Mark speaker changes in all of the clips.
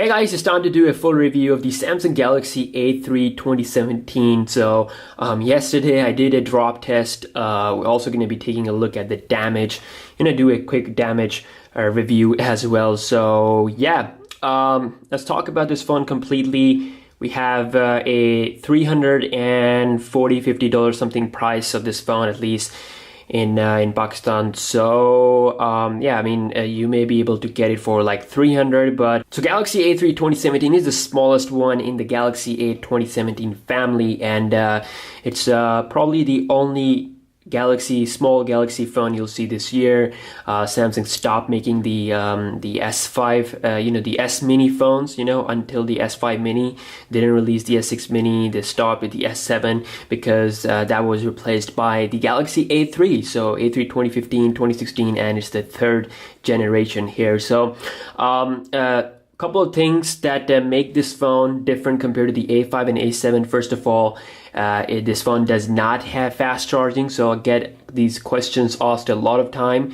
Speaker 1: Hey guys, it's time to do a full review of the Samsung Galaxy A3 2017. So yesterday I did a drop test. We're also going to be taking a look at the damage. Do a quick damage review as well. So yeah, let's talk about this phone completely. We have a $340, $50 something price of this phone, at least in Pakistan. So yeah, I mean you may be able to get it for like 300, but so Galaxy A3 2017 is the smallest one in the Galaxy A 2017 family, and it's probably the only small Galaxy phone you'll see this year. Samsung stopped making the S5, the S Mini phones, until the S5 Mini. They didn't release the S6 Mini. They stopped with the S7 because that was replaced by the Galaxy A3. So A3 2015, 2016, and it's the third generation here. So couple of things that make this phone different compared to the A5 and A7. First of all, this phone does not have fast charging, so I get these questions asked a lot of time.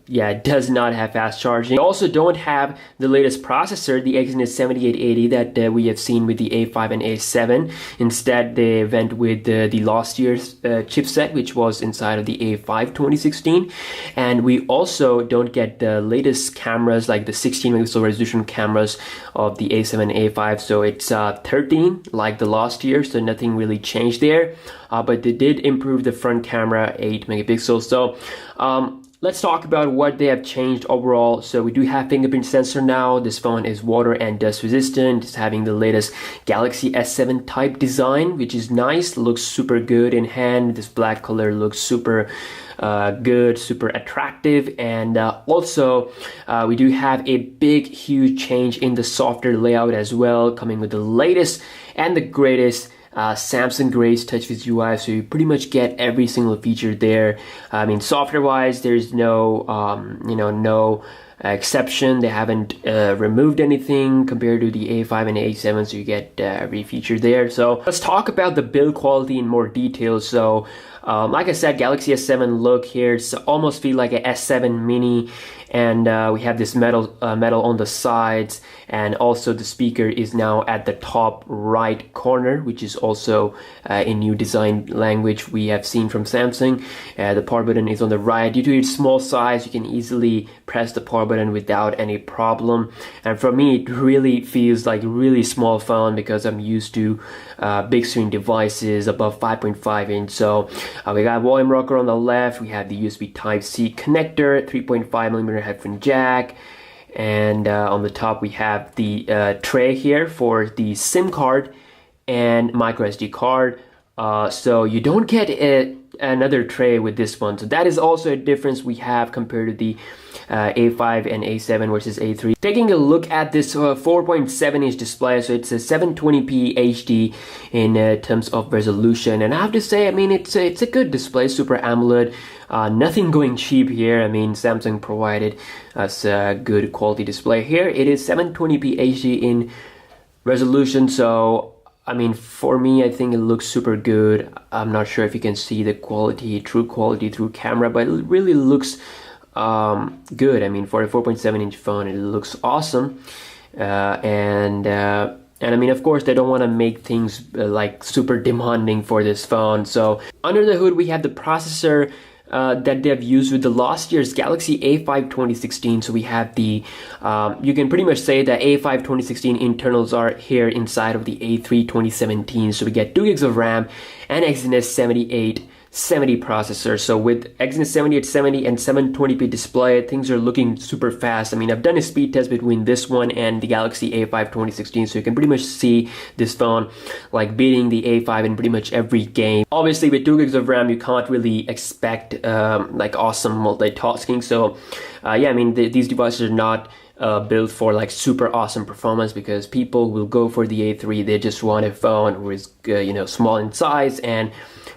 Speaker 1: Yeah, it does not have fast charging. We also don't have the latest processor, the Exynos 7880 that we have seen with the A5 and A7. Instead, they went with the last year's chipset, which was inside of the A5 2016. And we also don't get the latest cameras, like the 16 megapixel resolution cameras of the A7 and A5. So it's 13 like the last year, so nothing really changed there. But they did improve the front camera 8 megapixels. So let's talk about what they have changed overall. So we do have fingerprint sensor now. This phone is water and dust resistant. It's having the latest Galaxy S7 type design, which is nice. Looks super good in hand. This black color looks super good, super attractive. And also we do have a big, huge change in the software layout as well, coming with the latest and the greatest Samsung Grace TouchWiz UI, so you pretty much get every single feature there. I mean, software-wise, there's no, no exception. They haven't removed anything compared to the A5 and A7, so you get every feature there. So let's talk about the build quality in more detail. So like I said, Galaxy S7 look here, it's almost feel like a S7 Mini, and we have this metal on the sides, and also the speaker is now at the top right corner, which is also a new design language we have seen from Samsung. The power button is on the right. Due to its small size, you can easily press the power button without any problem, and for me it really feels like a really small phone because I'm used to big screen devices above 5.5 inch. So we got volume rocker on the left, we have the USB Type-C connector, 3.5mm headphone jack, and on the top we have the tray here for the SIM card and micro SD card. So you don't get another tray with this one, so that is also a difference we have compared to the A5 and A7 versus A3. Taking a look at this 4.7 inch display, so it's a 720p HD in terms of resolution, and I have to say, I mean, it's a good display, Super AMOLED. Nothing going cheap here. I mean, Samsung provided us a good quality display here. It is 720p HD in resolution, so I mean, for me, I think it looks super good. I'm not sure if you can see the true quality through camera, but it really looks good. I mean, for a 4.7 inch phone, it looks awesome. And I mean, of course, they don't want to make things like super demanding for this phone. So under the hood, we have the processor that they have used with the last year's Galaxy A5 2016. So we have the, you can pretty much say that A5 2016 internals are here inside of the A3 2017. So we get 2 gigs of RAM and Exynos 7870 processor. So with Exynos 7870 and 720p display, things are looking super fast. I mean, I've done a speed test between this one and the Galaxy A5 2016, so you can pretty much see this phone like beating the A5 in pretty much every game. Obviously, with 2 gigs of RAM, you can't really expect like awesome multitasking. So yeah, I mean, these devices are not built for like super awesome performance, because people will go for the A3. They just want a phone who is small in size and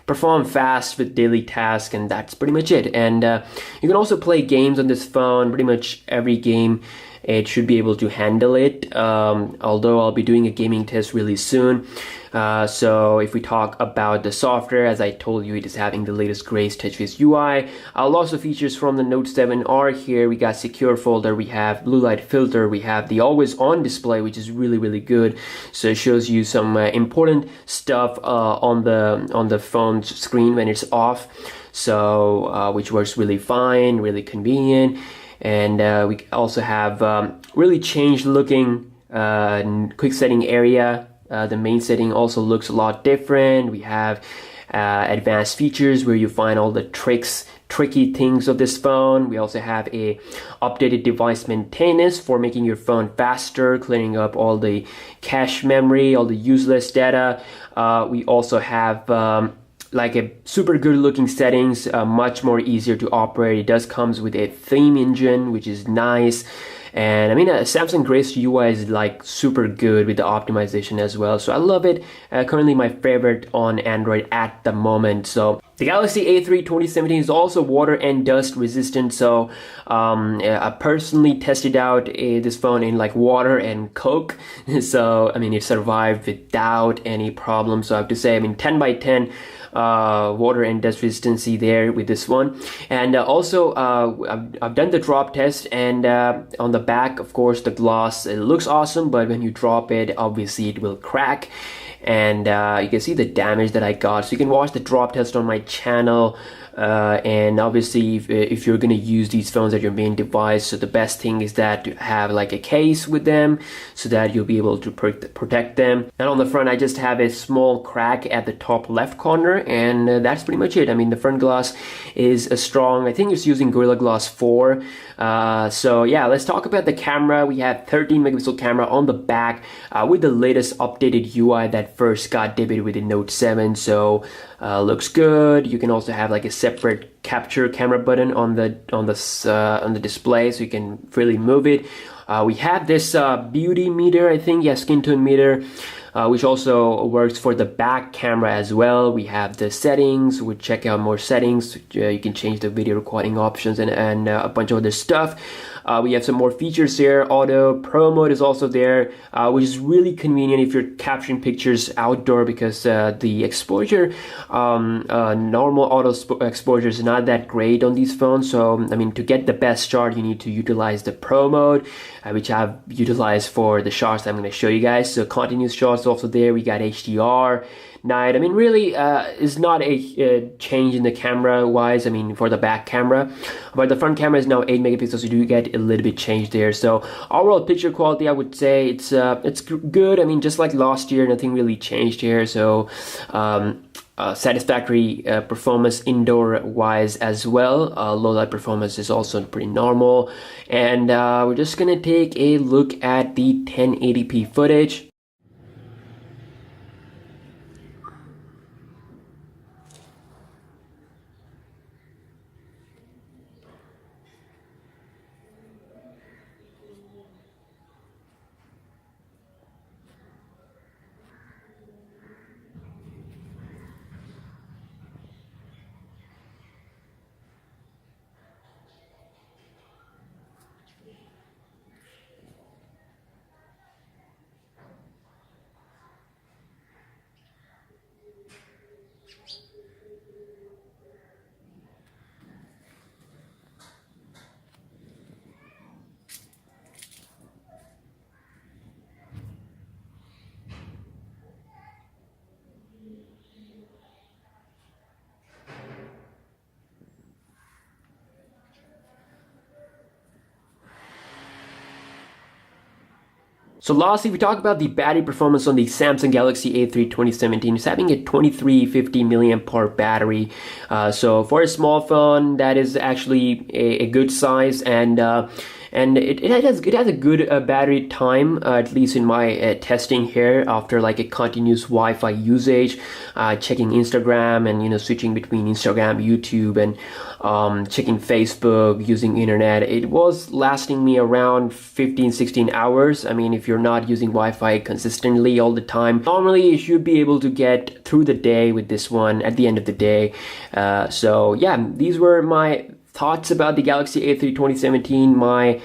Speaker 1: perform fast with daily tasks, and that's pretty much it. And you can also play games on this phone, pretty much every game it should be able to handle it, although I'll be doing a gaming test really soon. So if we talk about the software, as I told you, it is having the latest Grace TouchWiz UI. Lots of features from the Note 7R here. We got secure folder, we have blue light filter, we have the always on display, which is really good. So it shows you some important stuff on the phone's screen when it's off. So which works really fine, really convenient. And we also have really changed looking quick setting area. The main setting also looks a lot different. We have advanced features where you find all the tricky things of this phone. We also have a updated device maintenance for making your phone faster, clearing up all the cache memory, all the useless data. We also have like a super good looking settings, much more easier to operate. It does comes with a theme engine, which is nice. And I mean, Samsung Grace UI is like super good with the optimization as well. So I love it. Currently my favorite on Android at the moment. So the Galaxy A3 2017 is also water and dust resistant. So I personally tested out this phone in like water and Coke. So I mean, it survived without any problem. So I have to say, I mean, 10 by 10 water and dust resistancy there with this one. And also I've done the drop test, and on the back, of course, the gloss, it looks awesome, but when you drop it, obviously it will crack. And you can see the damage that I got. So you can watch the drop test on my channel. And obviously if you're going to use these phones as your main device, so the best thing is that to have like a case with them so that you'll be able to protect them. And on the front, I just have a small crack at the top left corner, and that's pretty much it. I mean, the front glass is a strong, I think it's using Gorilla Glass 4. So yeah, let's talk about the camera. We have 13 megapixel camera on the back with the latest updated UI that first got debuted with the Note 7. So looks good. You can also have like a separate capture camera button on the display, so you can freely move it. We have this beauty meter, I think, yeah, skin tone meter, which also works for the back camera as well. We have the settings. We'll check out more settings. You can change the video recording options and a bunch of other stuff. We have some more features here. Auto Pro mode is also there, which is really convenient if you're capturing pictures outdoor, because the exposure, normal auto exposure is not that great on these phones. So I mean, to get the best shot, you need to utilize the Pro mode, which I've utilized for the shots that I'm going to show you guys. So continuous shots also there. We got HDR, night. I mean, really is not a change in the camera wise, I mean, for the back camera, but the front camera is now 8 megapixels, so you do get a little bit change there. So overall picture quality, I would say it's good. I mean, just like last year, nothing really changed here. So satisfactory performance indoor wise as well. Low light performance is also pretty normal. And we're just gonna take a look at the 1080p footage. So lastly, we talk about the battery performance on the Samsung Galaxy A3 2017. It's having a 2350 milliamp hour battery. So for a small phone, that is actually a good size, and it has a good battery time, at least in my testing here, after like a continuous Wi-Fi usage, checking Instagram and switching between Instagram, YouTube, and checking Facebook, using internet. It was lasting me around 15-16 hours. I mean, if you're not using Wi-Fi consistently all the time, normally you should be able to get through the day with this one at the end of the day. So yeah, these were my thoughts about the Galaxy A3 2017, my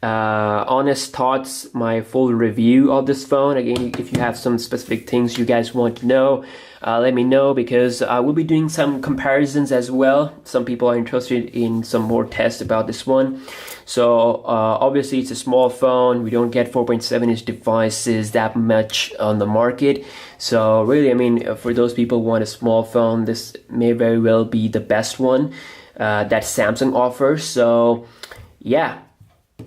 Speaker 1: honest thoughts, my full review of this phone. Again, if you have some specific things you guys want to know, let me know, because I will be doing some comparisons as well. Some people are interested in some more tests about this one. So obviously it's a small phone. We don't get 4.7-inch devices that much on the market. So really, I mean, for those people who want a small phone, this may very well be the best one that Samsung offers. So yeah,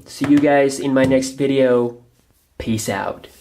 Speaker 1: see you guys in my next video. Peace out.